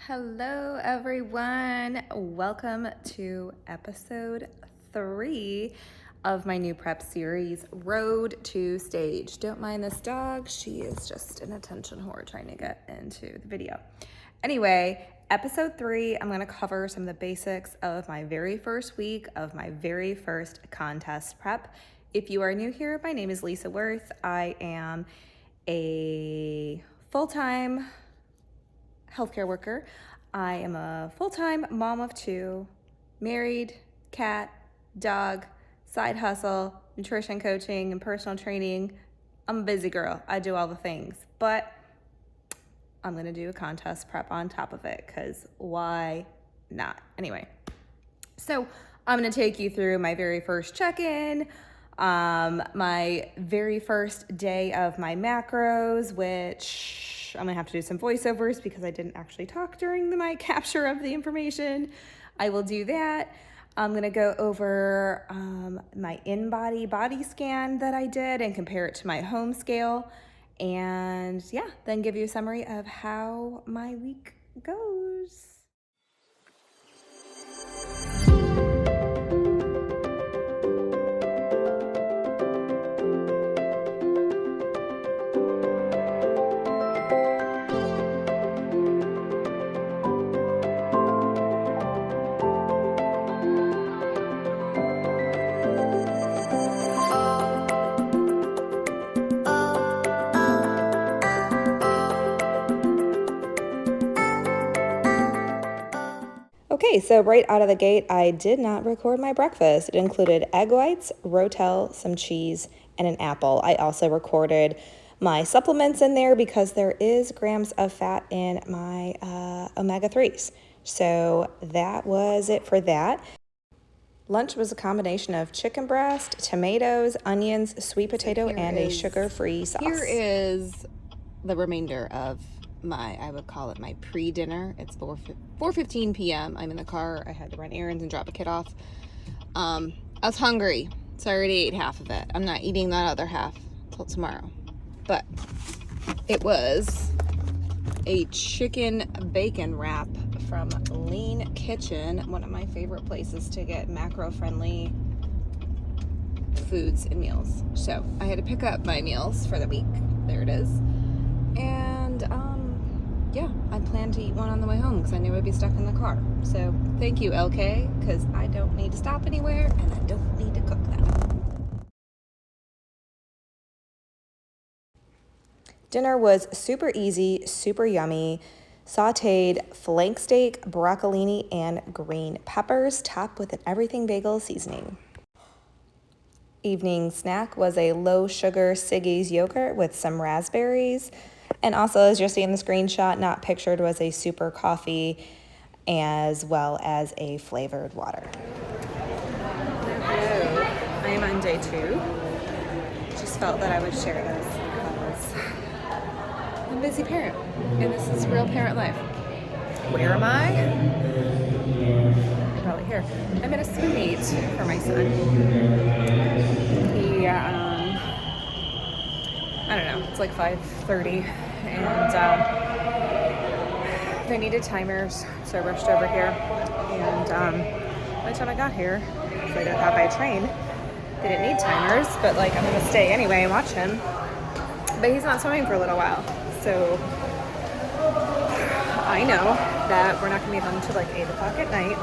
Hello everyone, welcome to episode 3 of my new prep series, Road to Stage. Don't mind this dog, she is just an attention whore trying to get into the video. Anyway, episode 3, I'm going to cover some of the basics of my very first week of my very first contest prep. If you are new here, my name is Lisa Worth. I am a full-time healthcare worker. I am a full-time mom of 2, married, cat, dog, side hustle, nutrition coaching, and personal training. I'm a busy girl. I do all the things, but I'm going to do a contest prep on top of it because why not? Anyway, so I'm going to take you through my very first check-in, my very first day of my macros, which I'm gonna have to do some voiceovers because I didn't actually talk during my capture of the information. I will do that. I'm gonna go over my InBody body scan that I did and compare it to my home scale. And yeah, then give you a summary of how my week goes. Okay, so right out of the gate, I did not record my breakfast. It included egg whites, Rotel, some cheese, and an apple. I also recorded my supplements in there because there is grams of fat in my omega-3s. So that was it for that. Lunch was a combination of chicken breast, tomatoes, onions, sweet potato, and a sugar-free sauce. Here is the remainder of I would call it my pre-dinner. It's 4:15 p.m. I'm in the car. I had to run errands and drop a kid off. I was hungry, so I already ate half of it. I'm not eating that other half till tomorrow. But it was a chicken bacon wrap from Lean Kitchen, one of my favorite places to get macro-friendly foods and meals. So I had to pick up my meals for the week. There it is. And yeah, I planned to eat one on the way home because I knew I'd be stuck in the car. So thank you, LK, because I don't need to stop anywhere and I don't need to cook that. Dinner was super easy, super yummy. Sauteed flank steak, broccolini, and green peppers, topped with an everything bagel seasoning. Evening snack was a low-sugar Siggy's yogurt with some raspberries. And also, as you'll see in the screenshot, not pictured, was a super coffee as well as a flavored water. Hello, I am on day 2. Just felt that I would share this because I'm a busy parent, and this is real parent life. Where am I? You're probably here. I'm at a swim meet for my son. He, I don't know, it's like 5:30, and they needed timers, so I rushed over here, and by the time I got here, so I got caught by a train. They didn't need timers, but like I'm gonna stay anyway and watch him, but he's not swimming for a little while, so I know that we're not gonna be home till like 8 o'clock at night,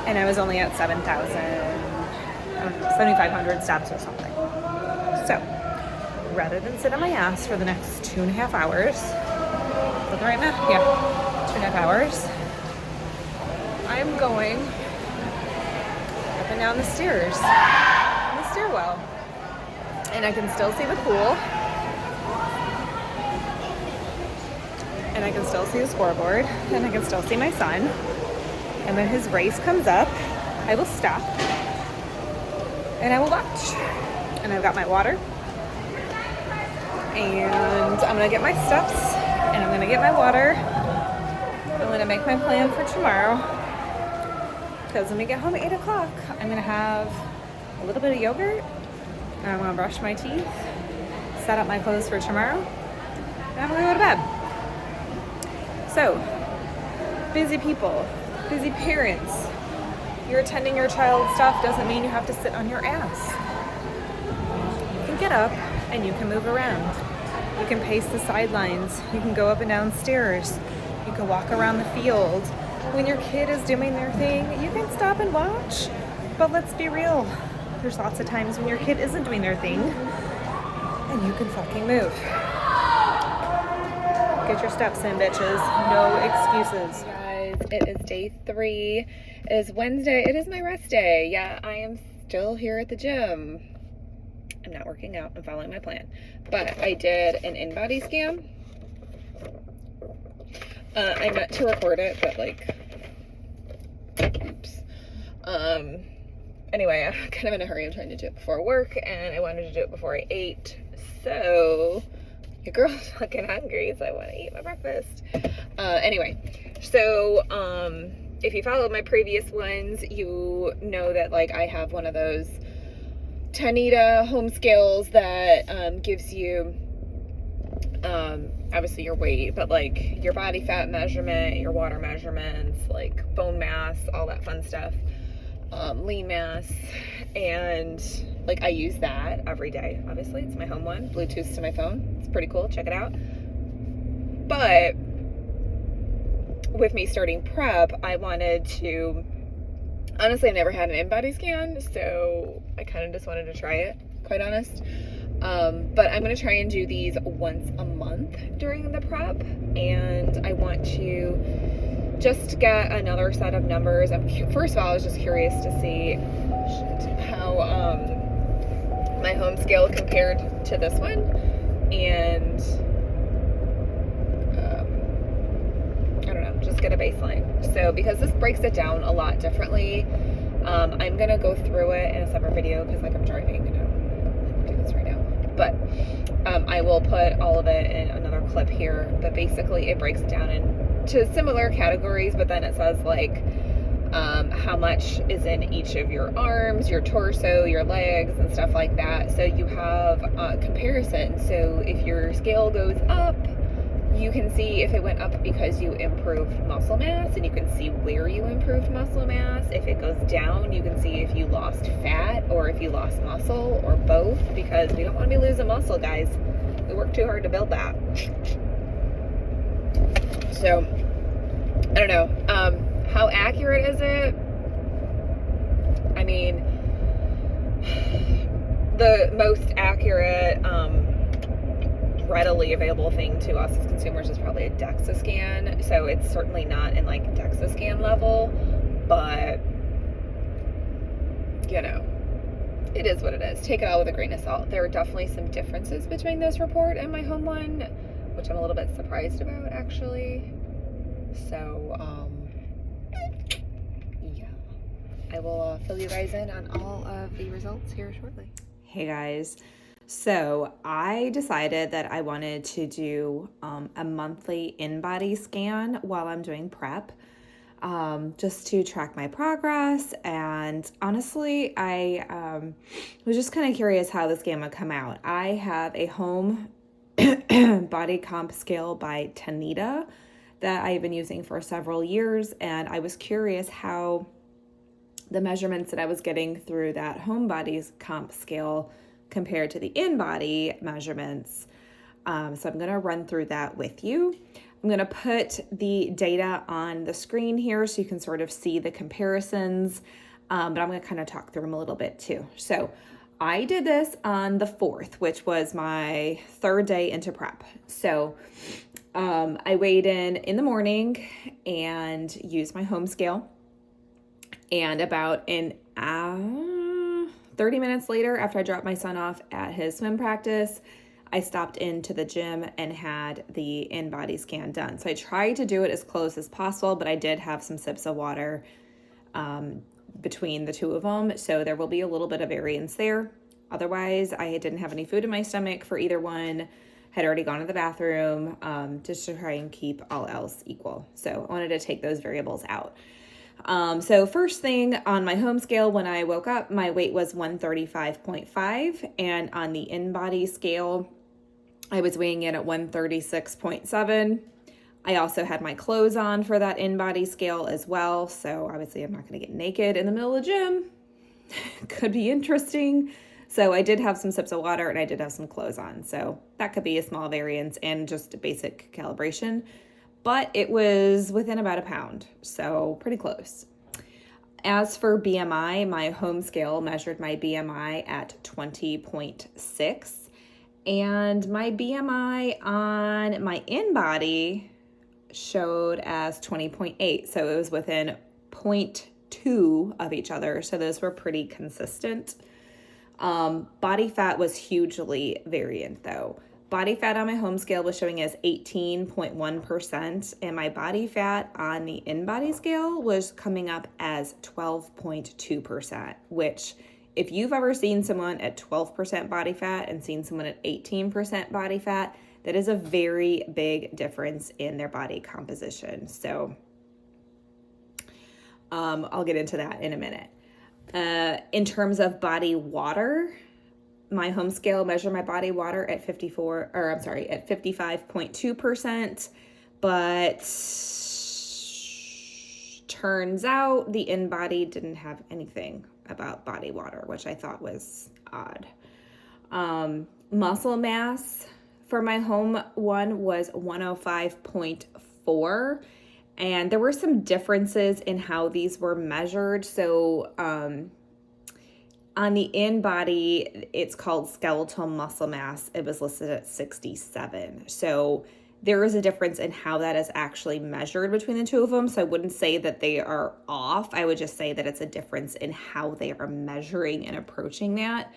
and I was only at 7,500 steps or something. So rather than sit on my ass for the next 2.5 hours, is that the right math? Yeah, 2.5 hours, I'm going up and down the stairs, in the stairwell, and I can still see the pool, and I can still see the scoreboard, and I can still see my son, and when his race comes up, I will stop, and I will watch, and I've got my water, and I'm gonna get my steps, and I'm gonna get my water. I'm gonna make my plan for tomorrow, because when we get home at 8 o'clock, I'm gonna have a little bit of yogurt, and I'm gonna brush my teeth, set up my clothes for tomorrow, and I'm gonna go to bed. So busy people, busy parents. You're attending your child's stuff doesn't mean you have to sit on your ass. You can get up and you can move around. You can pace the sidelines. You can go up and down stairs. You can walk around the field. When your kid is doing their thing, you can stop and watch. But let's be real. There's lots of times when your kid isn't doing their thing and you can fucking move. Get your steps in, bitches. No excuses. Guys, it is day 3. It is Wednesday. It is my rest day. Yeah, I am still here at the gym. I'm not working out. I'm following my plan. But I did an InBody scan. I meant to record it, but oops. Anyway, I'm kind of in a hurry. I'm trying to do it before work, and I wanted to do it before I ate. So, your girl's fucking hungry, so I want to eat my breakfast. Anyway, so, if you followed my previous ones, you know that, I have one of those Tanita home scales that, gives you, obviously your weight, but, your body fat measurement, your water measurements, bone mass, all that fun stuff. Lean mass, and I use that every day. Obviously, it's my home one, Bluetooth to my phone. It's pretty cool. Check it out. But with me starting prep, I wanted to, honestly, I've never had an InBody scan, so I kind of just wanted to try it, quite honest. But I'm going to try and do these once a month during the prep, and I want to just get another set of numbers. First of all, I was just curious to see how my home scale compared to this one, and I don't know, just get a baseline. So because this breaks it down a lot differently, I'm gonna go through it in a separate video because I'm driving and I'm doing this right now. But I will put all of it in another clip here. But basically, it breaks it down into similar categories, but then it says how much is in each of your arms, your torso, your legs, and stuff like that. So you have a comparison. So if your scale goes up, you can see if it went up because you improved muscle mass, and you can see where you improved muscle mass. If it goes down, you can see if you lost fat or if you lost muscle, or both, because we don't want to be losing muscle, guys. We work too hard to build that. So, I don't know. How accurate is it? I mean, the most accurate, readily available thing to us as consumers is probably a DEXA scan. So it's certainly not in DEXA scan level, but it is what it is. Take it all with a grain of salt. There are definitely some differences between this report and my home one, which I'm a little bit surprised about, actually. So, yeah, I will fill you guys in on all of the results here shortly. Hey guys. So I decided that I wanted to do a monthly InBody scan while I'm doing prep, just to track my progress. And honestly, I was just kind of curious how the scan would come out. I have a home body comp scale by Tanita that I've been using for several years, and I was curious how the measurements that I was getting through that home body comp scale compared to the InBody measurements. So I'm going to run through that with you. I'm going to put the data on the screen here so you can sort of see the comparisons, but I'm going to kind of talk through them a little bit too. So I did this on the 4th, which was my 3rd day into prep. So I weighed in the morning and used my home scale, and about an hour, 30 minutes later, after I dropped my son off at his swim practice, I stopped into the gym and had the InBody scan done. So I tried to do it as close as possible, but I did have some sips of water between the two of them. So there will be a little bit of variance there. Otherwise, I didn't have any food in my stomach for either one. Had already gone to the bathroom, just to try and keep all else equal. So I wanted to take those variables out. So first thing on my home scale, when I woke up, my weight was 135.5, and on the InBody scale, I was weighing in at 136.7. I also had my clothes on for that InBody scale as well. So obviously I'm not going to get naked in the middle of the gym. Could be interesting. So I did have some sips of water and I did have some clothes on. So that could be a small variance and just a basic calibration. But it was within about a pound. So pretty close. As for BMI, my home scale measured my BMI at 20.6. And my BMI on my InBody showed as 20.8. So it was within 0.2 of each other. So those were pretty consistent. Body fat was hugely variant though. Body fat on my home scale was showing as 18.1%, and my body fat on the InBody scale was coming up as 12.2%, which if you've ever seen someone at 12% body fat and seen someone at 18% body fat, that is a very big difference in their body composition. So I'll get into that in a minute. In terms of body water, my home scale measured my body water at 55.2%, but turns out the InBody didn't have anything about body water, which I thought was odd. Muscle mass for my home one was 105.4, and there were some differences in how these were measured. So on the InBody, it's called skeletal muscle mass. It was listed at 67. So there is a difference in how that is actually measured between the two of them. So I wouldn't say that they are off. I would just say that it's a difference in how they are measuring and approaching that.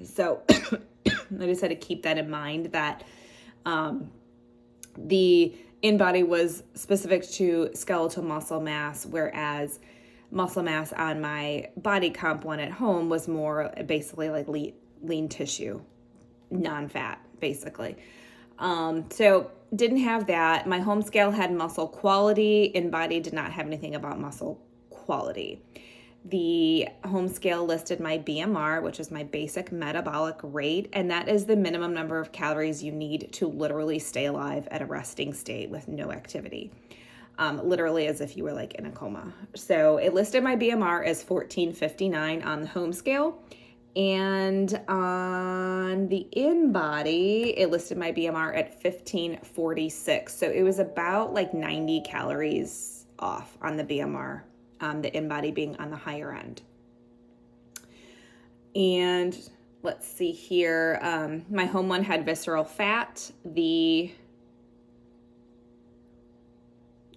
So I just had to keep that in mind, that the InBody was specific to skeletal muscle mass, whereas muscle mass on my body comp one at home was more basically like lean tissue, non-fat, basically. So didn't have that. My home scale had muscle quality. InBody did not have anything about muscle quality. The home scale listed my BMR, which is my basic metabolic rate, and that is the minimum number of calories you need to literally stay alive at a resting state with no activity. Literally as if you were like in a coma. So it listed my BMR as 1459 on the home scale. And on the InBody, it listed my BMR at 1546. So it was about like 90 calories off on the BMR, the InBody being on the higher end. And let's see here. My home one had visceral fat. The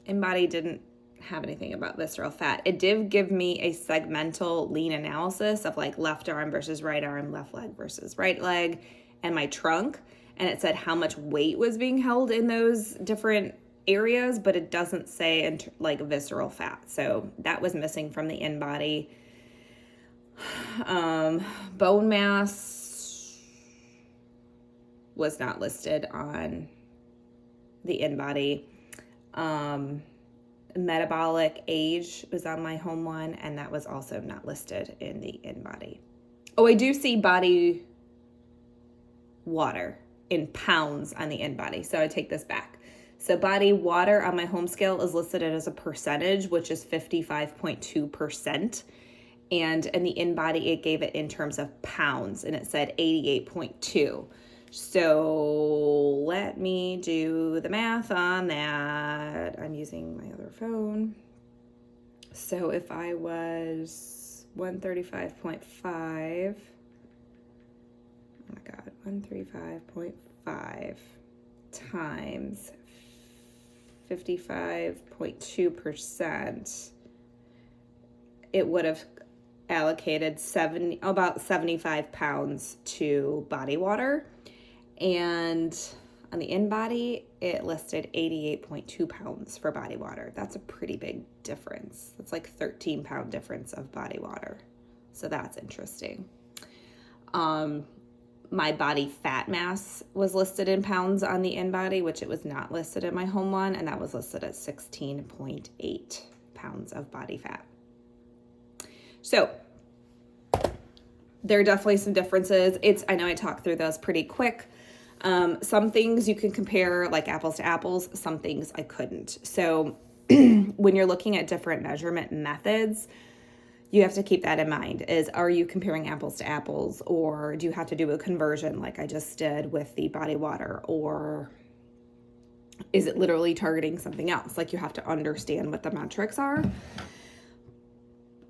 InBody didn't have anything about visceral fat. It did give me a segmental lean analysis of like left arm versus right arm, left leg versus right leg, and my trunk. And it said how much weight was being held in those different areas, but it doesn't say like visceral fat. So that was missing from the InBody. Bone mass was not listed on the InBody. Metabolic age was on my home one, and that was also not listed in the InBody. Oh, I do see body water in pounds on the InBody, so I take this back. So body water on my home scale is listed as a percentage, which is 55.2%. And in the InBody, it gave it in terms of pounds, and it said 88.2. So let me do the math on that. I'm using my other phone. So if I was 135.5, oh my God, 135.5 times 55.2%, it would have allocated about 75 pounds to body water. And on the InBody, it listed 88.2 pounds for body water. That's a pretty big difference. That's like 13-pound difference of body water. So that's interesting. My body fat mass was listed in pounds on the InBody, which it was not listed in my home one, and that was listed at 16.8 pounds of body fat. So there are definitely some differences. I know I talked through those pretty quick. Some things you can compare like apples to apples, some things I couldn't. So when you're looking at different measurement methods, you have to keep that in mind. Are you comparing apples to apples, or do you have to do a conversion like I just did with the body water, or is it literally targeting something else? Like, you have to understand what the metrics are.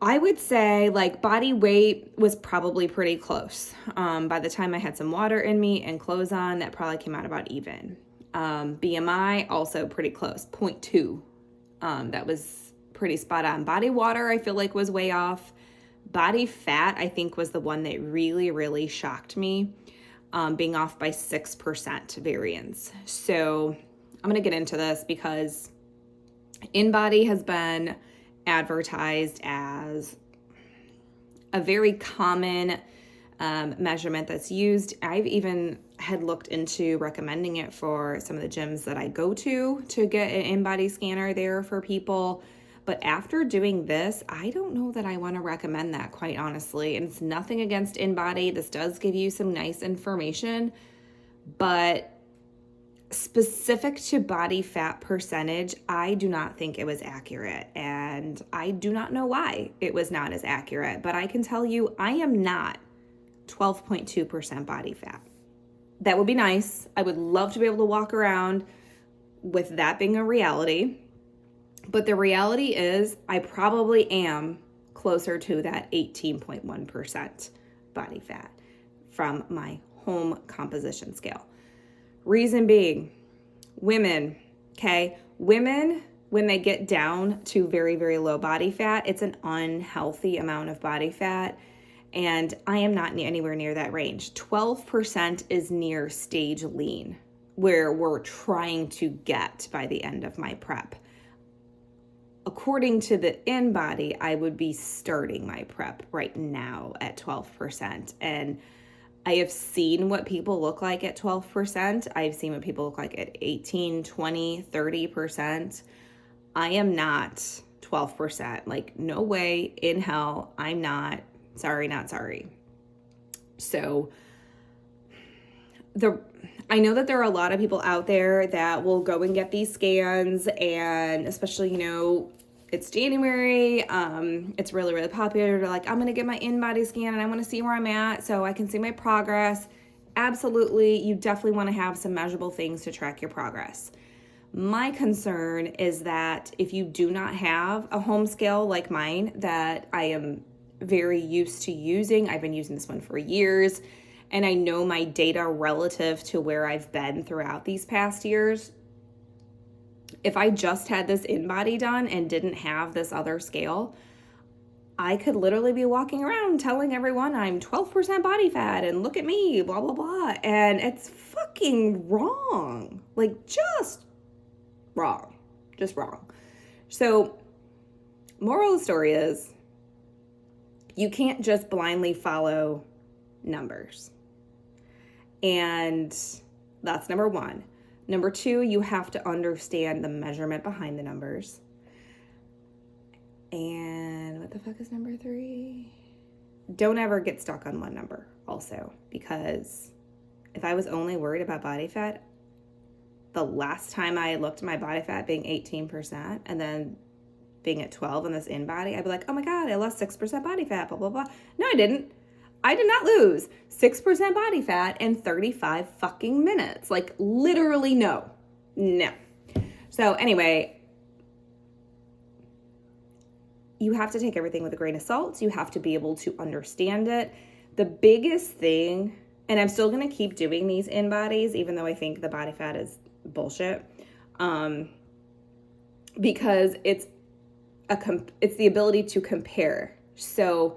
I would say like body weight was probably pretty close. By the time I had some water in me and clothes on, that probably came out about even. BMI also pretty close, 0.2. That was pretty spot on. Body water, I feel like, was way off. Body fat, I think, was the one that really, really shocked me, being off by 6% variance. So I'm going to get into this because InBody has been advertised as a very common measurement that's used. I've even had looked into recommending it for some of the gyms that I go to get an InBody scanner there for people. But after doing this, I don't know that I want to recommend that, quite honestly. And it's nothing against InBody. This does give you some nice information, but specific to body fat percentage, I do not think it was accurate. And I do not know why it was not as accurate. But I can tell you, I am not 12.2% body fat. That would be nice. I would love to be able to walk around with that being a reality. But the reality is I probably am closer to that 18.1% body fat from my home composition scale. Reason being, women, okay? Women, when they get down to very, very low body fat, it's an unhealthy amount of body fat. And I am not anywhere near that range. 12% is near stage lean, where we're trying to get by the end of my prep. According to the InBody, I would be starting my prep right now at 12%. And I have seen what people look like at 12%. I've seen what people look like at 18, 20, 30%. I am not 12%. Like, no way in hell I'm not. Sorry, not sorry. So I know that there are a lot of people out there that will go and get these scans, and especially, it's January. It's really, really popular. They're like, I'm going to get my InBody scan and I want to see where I'm at so I can see my progress. Absolutely. You definitely want to have some measurable things to track your progress. My concern is that if you do not have a home scale like mine that I am very used to using, I've been using this one for years, and I know my data relative to where I've been throughout these past years. If I just had this InBody done and didn't have this other scale, I could literally be walking around telling everyone I'm 12% body fat and look at me, blah, blah, blah. And it's fucking wrong. Like, just wrong. Just wrong. So, moral of the story is, you can't just blindly follow numbers. And that's number one. Number two, you have to understand the measurement behind the numbers. And what the fuck is number three? Don't ever get stuck on one number also, because if I was only worried about body fat, the last time I looked at my body fat being 18% and then being at 12 on this InBody, I'd be like, oh my God, I lost 6% body fat, blah, blah, blah. No, I didn't. I did not lose 6% body fat in 35 fucking minutes. Like, literally no. So anyway, you have to take everything with a grain of salt. You have to be able to understand it. The biggest thing, and I'm still going to keep doing these InBodies, even though I think the body fat is bullshit, because it's the ability to compare. So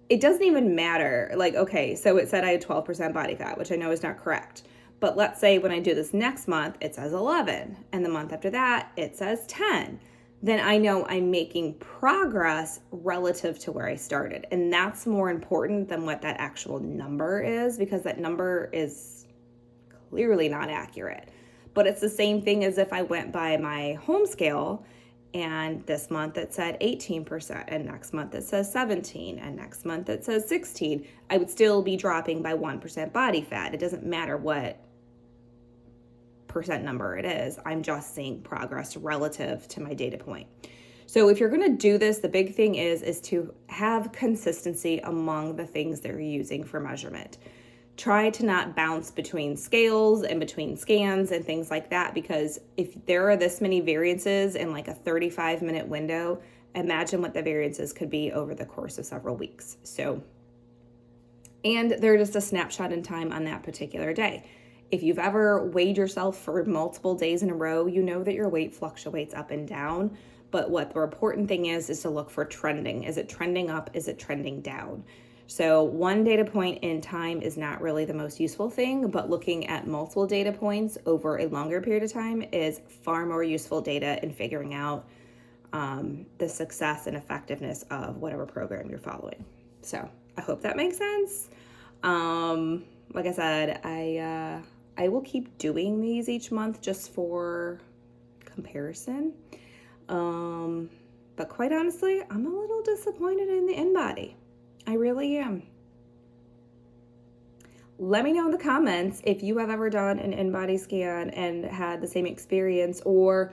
it doesn't even matter. Like, okay, so it said I had 12% body fat, which I know is not correct. But let's say when I do this next month, it says 11. And the month after that, it says 10. Then I know I'm making progress relative to where I started. And that's more important than what that actual number is, because that number is clearly not accurate. But it's the same thing as if I went by my home scale and this month it said 18%, and next month it says 17, and next month it says 16. I would still be dropping by 1% body fat. It doesn't matter what percent number it is. I'm just seeing progress relative to my data point. So if you're going to do this, the big thing is to have consistency among the things that you're using for measurement. Try to not bounce between scales and between scans and things like that, because if there are this many variances in like a 35-minute window, imagine what the variances could be over the course of several weeks. So, and they're just a snapshot in time on that particular day. If you've ever weighed yourself for multiple days in a row, you know that your weight fluctuates up and down. But what the important thing is to look for trending. Is it trending up? Is it trending down? So one data point in time is not really the most useful thing, but looking at multiple data points over a longer period of time is far more useful data in figuring out the success and effectiveness of whatever program you're following. So I hope that makes sense. Like I said, I will keep doing these each month just for comparison. But quite honestly, I'm a little disappointed in the InBody. I really am. Let me know in the comments if you have ever done an InBody scan and had the same experience, or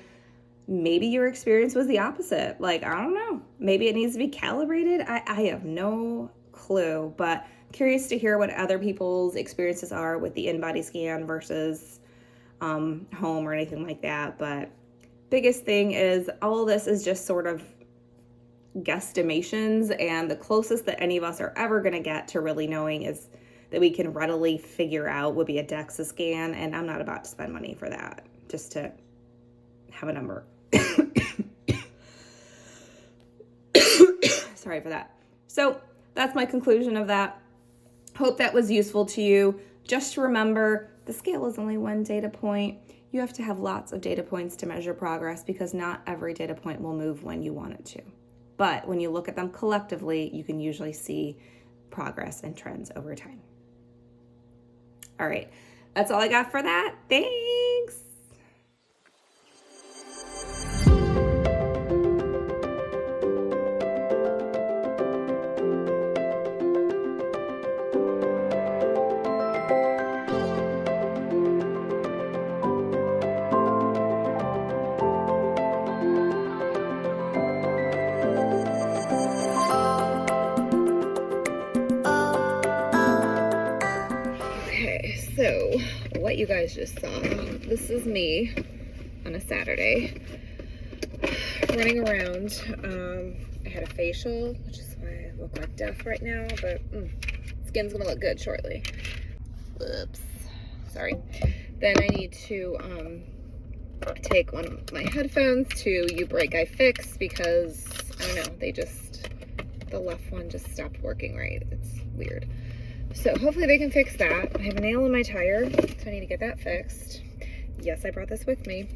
maybe your experience was the opposite. Like, I don't know. Maybe it needs to be calibrated. I have no clue, but curious to hear what other people's experiences are with the InBody scan versus home or anything like that. But biggest thing is all of this is just sort of guesstimations, and the closest that any of us are ever going to get to really knowing is that we can readily figure out would be a DEXA scan, and I'm not about to spend money for that just to have a number. Sorry for that. So that's my conclusion of that. Hope that was useful to you. Just remember, the scale is only one data point. You have to have lots of data points to measure progress, because not every data point will move when you want it to. But when you look at them collectively, you can usually see progress and trends over time. All right, that's all I got for that. Thanks. So what you guys just saw, this is me on a Saturday running around. I had a facial, which is why I look like death right now, but skin's gonna look good shortly. Whoops, sorry. Then I need to take one of my headphones to U-Break I Fix, because I don't know, the left one just stopped working right. It's weird. So hopefully they can fix that. I have a nail in my tire, so I need to get that fixed. Yes, I brought this with me.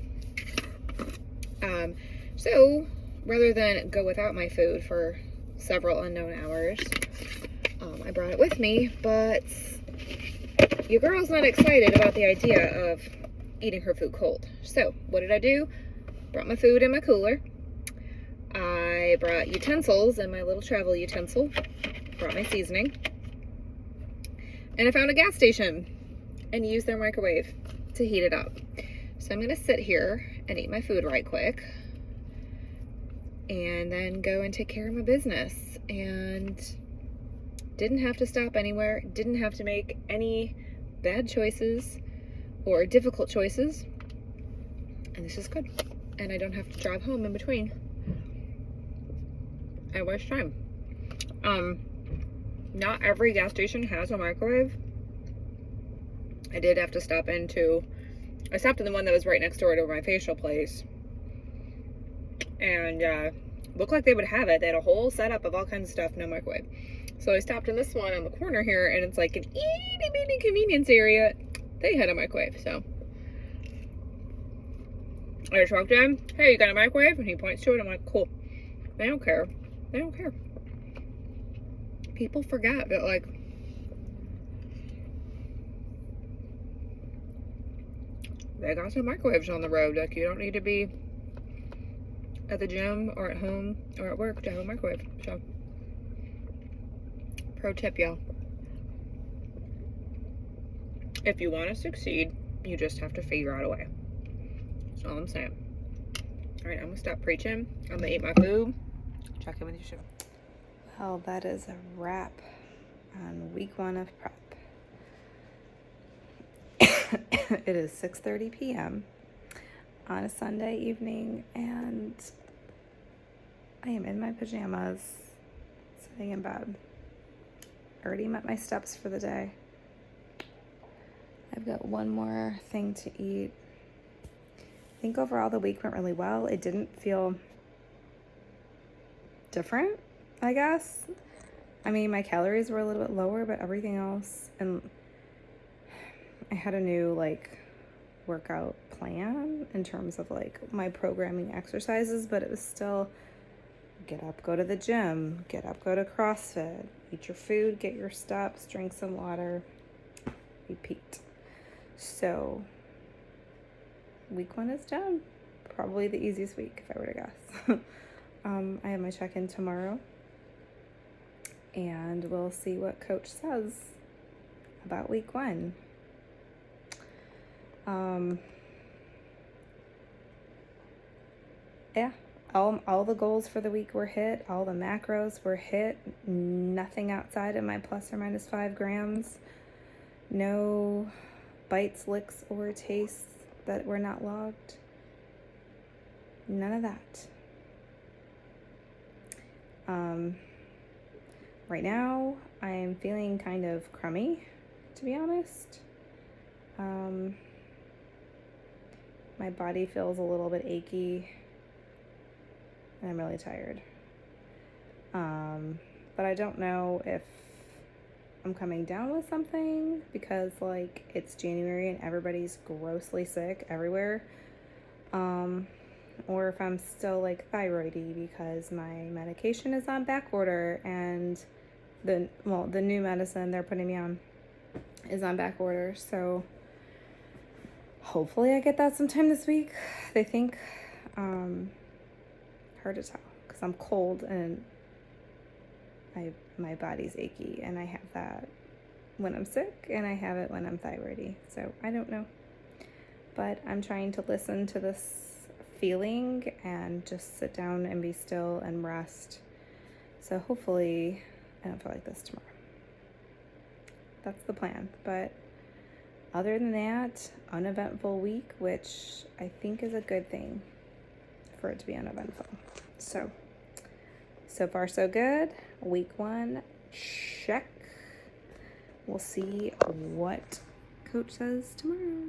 So rather than go without my food for several unknown hours, I brought it with me, but your girl's not excited about the idea of eating her food cold. So what did I do? Brought my food in my cooler. I brought utensils in my little travel utensil. Brought my seasoning. And I found a gas station and used their microwave to heat it up. So I'm gonna sit here and eat my food right quick, and then go and take care of my business. And didn't have to stop anywhere, didn't have to make any bad choices or difficult choices. And this is good. And I don't have to drive home in between. I waste time. Not every gas station has a microwave. I did have to stop in the one that was right next door to my facial place. And looked like they would have it. They had a whole setup of all kinds of stuff, no microwave. So I stopped in this one on the corner here, and it's like an itty bitty convenience area. They had a microwave, so I just walked in. Hey, you got a microwave? And he points to it. I'm like, cool. They don't care. They don't care. People forget that, like, they got some microwaves on the road. Like, you don't need to be at the gym or at home or at work to have a microwave. So, pro tip, y'all. If you want to succeed You just have to figure out a way. That's all I'm saying. All right, I'm gonna stop preaching. I'm gonna eat my food. Check in with you soon. Well, that is a wrap on week 1 of prep. It is 6:30 p.m. on a Sunday evening, and I am in my pajamas, sitting in bed. Already met my steps for the day. I've got one more thing to eat. I think overall the week went really well. It didn't feel different, I guess. I mean, my calories were a little bit lower, but everything else, and I had a new workout plan in terms of my programming exercises, but it was still get up, go to the gym, get up, go to CrossFit, eat your food, get your steps, drink some water, repeat. So week 1 is done. Probably the easiest week if I were to guess. I have my check-in tomorrow, and we'll see what coach says about week 1. Yeah, all the goals for the week were hit. All the macros were hit. Nothing outside of my plus or minus 5 grams. No bites, licks, or tastes that were not logged. None of that. Right now, I am feeling kind of crummy, to be honest. My body feels a little bit achy, and I'm really tired. But I don't know if I'm coming down with something because it's January and everybody's grossly sick everywhere. Or if I'm still thyroidy because my medication is on back order, and the new medicine they're putting me on is on back order. So hopefully I get that sometime this week. They think, hard to tell because I'm cold and my body's achy, and I have that when I'm sick and I have it when I'm thyroidy. So I don't know, but I'm trying to listen to this feeling and just sit down and be still and rest. So hopefully I don't feel like this tomorrow. That's the plan. But other than that, uneventful week, which I think is a good thing for it to be uneventful. So far so good. Week 1, check. We'll see what coach says tomorrow.